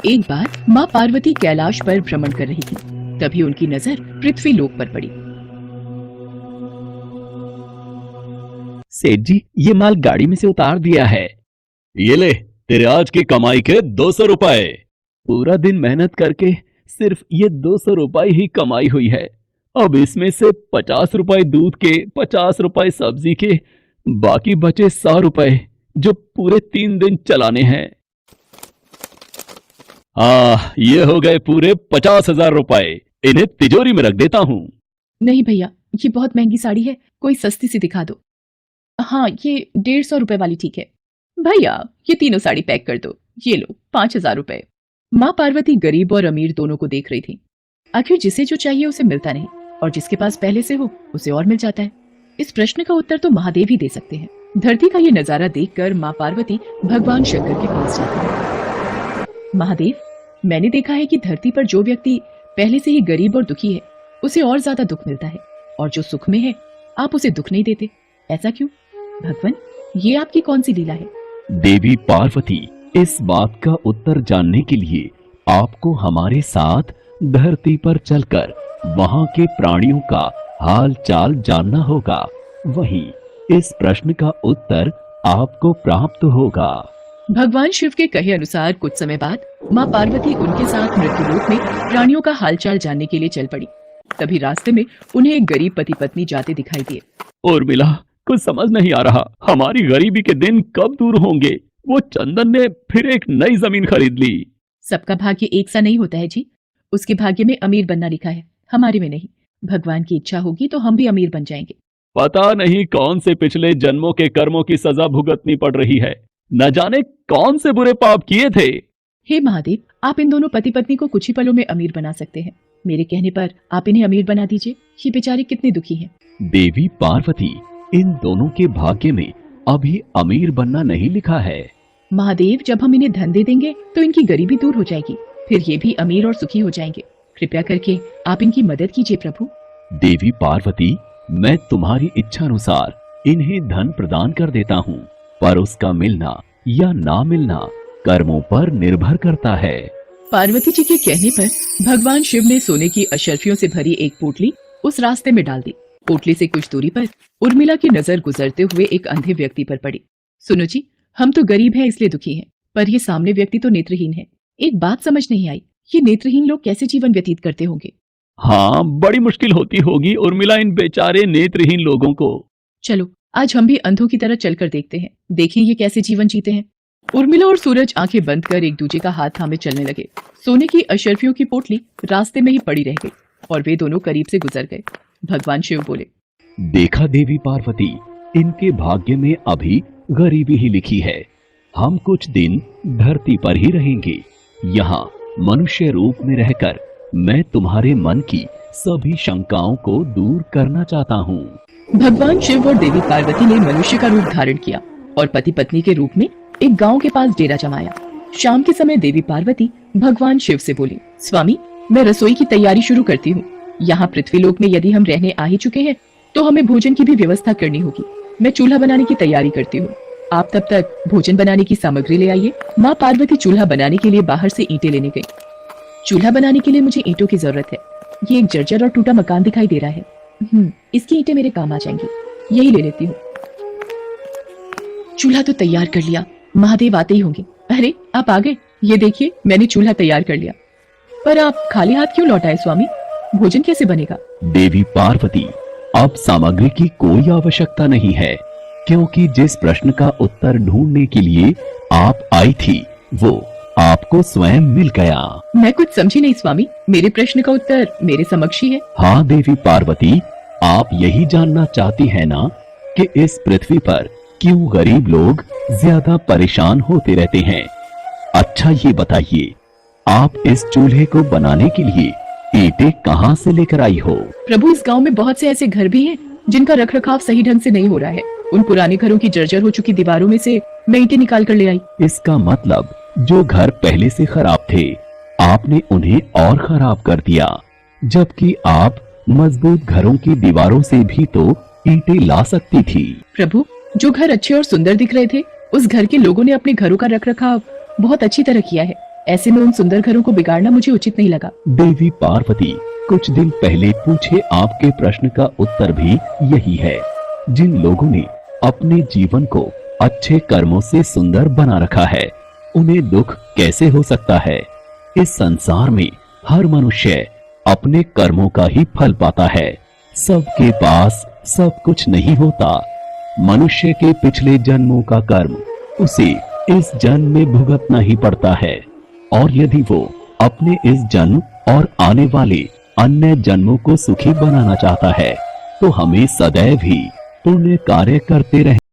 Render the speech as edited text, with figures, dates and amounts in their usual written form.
एक बार माँ पार्वती कैलाश पर भ्रमण कर रही थी। तभी उनकी नजर पृथ्वी लोक पर पड़ी। सेठ जी, ये माल गाड़ी में से उतार दिया है। ये ले, तेरे आज की कमाई के 200 रुपए। पूरा दिन मेहनत करके सिर्फ ये 200 रुपए ही कमाई हुई है। अब इसमें से 50 रुपए दूध के, 50 रुपए सब्जी के, बाकी बचे 100 रुपए जो पूरे 3 दिन चलाने हैं। ये हो गए पूरे 50,000 रुपए। इन्हें तिजोरी में रख देता हूँ। नहीं भैया, ये बहुत महंगी साड़ी है, कोई सस्ती सी दिखा दो। हाँ, ये 150 रुपए वाली ठीक है। भैया, ये तीनों साड़ी पैक कर दो। ये लो 5,000 रुपए। माँ पार्वती गरीब और अमीर दोनों को देख रही थी। आखिर जिसे जो चाहिए उसे मिलता नहीं, और जिसके पास पहले से हो उसे और मिल जाता है। इस प्रश्न का उत्तर तो महादेव ही दे सकते हैं। धरती का ये नजारा देखकर माँ पार्वती भगवान शंकर के पास जाती है। महादेव, मैंने देखा है कि धरती पर जो व्यक्ति पहले से ही गरीब और दुखी है, उसे और ज्यादा दुख मिलता है, और जो सुख में है आप उसे दुख नहीं देते। ऐसा क्यों? भगवान, ये आपकी कौन सी लीला है? देवी पार्वती, इस बात का उत्तर जानने के लिए आपको हमारे साथ धरती पर चलकर वहां के प्राणियों का हाल चाल जानना होगा। वहीं इस प्रश्न का उत्तर आपको प्राप्त होगा। भगवान शिव के कहे अनुसार कुछ समय बाद माँ पार्वती उनके साथ मृत्युलोक में प्राणियों का हालचाल जानने के लिए चल पड़ी। तभी रास्ते में उन्हें एक गरीब पति पत्नी जाते दिखाई दिए। उर्मिला, कुछ समझ नहीं आ रहा, हमारी गरीबी के दिन कब दूर होंगे। वो चंदन ने फिर एक नई जमीन खरीद ली। सबका भाग्य एक सा नहीं होता है जी। उसके भाग्य में अमीर बनना लिखा है, हमारे में नहीं। भगवान की इच्छा होगी तो हम भी अमीर बन जाएंगे। पता नहीं कौन से पिछले जन्मों के कर्मों की सजा भुगतनी पड़ रही है। न जाने कौन से बुरे पाप किए थे। हे महादेव, आप इन दोनों पति पत्नी को कुछ ही पलों में अमीर बना सकते हैं। मेरे कहने पर आप इन्हें अमीर बना दीजिए। ये बेचारे कितने दुखी हैं। देवी पार्वती, इन दोनों के भाग्य में अभी अमीर बनना नहीं लिखा है। महादेव, जब हम इन्हें धन दे देंगे तो इनकी गरीबी दूर हो जाएगी, फिर ये भी अमीर और सुखी हो जाएंगे। कृपया करके आप इनकी मदद कीजिए प्रभु। देवी पार्वती, मैं तुम्हारी इच्छा अनुसार इन्हें धन प्रदान कर देता हूँ, पर उसका मिलना या ना मिलना कर्मों पर निर्भर करता है। पार्वती जी के कहने पर भगवान शिव ने सोने की अशर्फियों से भरी एक पोटली उस रास्ते में डाल दी। पोटली से कुछ दूरी पर उर्मिला की नजर गुजरते हुए एक अंधे व्यक्ति पर पड़ी। सुनो जी, हम तो गरीब हैं इसलिए दुखी हैं, पर ये सामने व्यक्ति तो नेत्रहीन है। एक बात समझ नहीं आई, ये नेत्रहीन लोग कैसे जीवन व्यतीत करते होंगे? हाँ, बड़ी मुश्किल होती होगी उर्मिला इन बेचारे नेत्रहीन लोगों को। चलो आज हम भी अंधों की तरह चलकर देखते हैं, देखें ये कैसे जीवन जीते हैं। उर्मिला और सूरज आंखें बंद कर एक दूसरे का हाथ थामे चलने लगे। सोने की अशर्फियों की पोटली रास्ते में ही पड़ी रह गई और वे दोनों करीब से गुजर गए। भगवान शिव बोले, देखा देवी पार्वती, इनके भाग्य में अभी गरीबी ही लिखी है। हम कुछ दिन धरती पर ही रहेंगे। यहाँ मनुष्य रूप में रहकर मैं तुम्हारे मन की सभी शंकाओं को दूर करना चाहता हूँ। भगवान शिव और देवी पार्वती ने मनुष्य का रूप धारण किया और पति पत्नी के रूप में एक गांव के पास डेरा जमाया। शाम के समय देवी पार्वती भगवान शिव से बोली, स्वामी, मैं रसोई की तैयारी शुरू करती हूँ। यहाँ पृथ्वीलोक में यदि हम रहने आ ही चुके हैं तो हमें भोजन की भी व्यवस्था करनी होगी। मैं चूल्हा बनाने की तैयारी करती हूँ, आप तब तक भोजन बनाने की सामग्री ले आइए। माँ पार्वती चूल्हा बनाने के लिए बाहर से ईंटें लेने गई। चूल्हा बनाने के लिए मुझे ईंटों की जरूरत है। ये एक जर्जर और टूटा मकान दिखाई दे रहा है। इसकी ईंटें मेरे काम आ जाएंगी, यही ले लेती हूँ। चूल्हा तो तैयार कर लिया, महादेव आते ही होंगे। अरे आप आ गए, ये देखिए मैंने चूल्हा तैयार कर लिया। पर आप खाली हाथ क्यों लौट आए स्वामी? भोजन कैसे बनेगा? देवी पार्वती, अब सामग्री की कोई आवश्यकता नहीं है, क्योंकि जिस प्रश्न का उत्तर ढूंढने के लिए आप आई थी वो आपको स्वयं मिल गया। मैं कुछ समझी नहीं स्वामी, मेरे प्रश्न का उत्तर मेरे समक्ष ही है। हाँ देवी पार्वती, आप यही जानना चाहती हैं ना कि इस पृथ्वी पर क्यों गरीब लोग ज्यादा परेशान होते रहते हैं। अच्छा ये बताइए, आप इस चूल्हे को बनाने के लिए ईंटें कहाँ से लेकर आई हो? प्रभु, इस गांव में बहुत से ऐसे घर भी हैं जिनका रखरखाव सही ढंग से नहीं हो रहा है। उन पुराने घरों की जर्जर हो चुकी दीवारों में से मैं ईंटें निकाल कर ले आई। इसका मतलब जो घर पहले से खराब थे आपने उन्हें और खराब कर दिया, जबकि आप मजबूत घरों की दीवारों से भी तो ईंटें ला सकती थी। प्रभु, जो घर अच्छे और सुंदर दिख रहे थे उस घर के लोगों ने अपने घरों का रखरखाव बहुत अच्छी तरह किया है। ऐसे में उन सुंदर घरों को बिगाड़ना मुझे उचित नहीं लगा। देवी पार्वती, कुछ दिन पहले पूछे आपके प्रश्न का उत्तर भी यही है। जिन लोगों ने अपने जीवन को अच्छे कर्मों से सुंदर बना रखा है, उन्हें दुख कैसे हो सकता है। इस संसार में हर मनुष्य अपने कर्मों का ही फल पाता है। सबके पास सब कुछ नहीं होता। मनुष्य के पिछले जन्मों का कर्म उसे इस जन्म में भुगतना ही पड़ता है, और यदि वो अपने इस जन्म और आने वाले अन्य जन्मों को सुखी बनाना चाहता है, तो हमें सदैव ही पुण्य कार्य करते रहना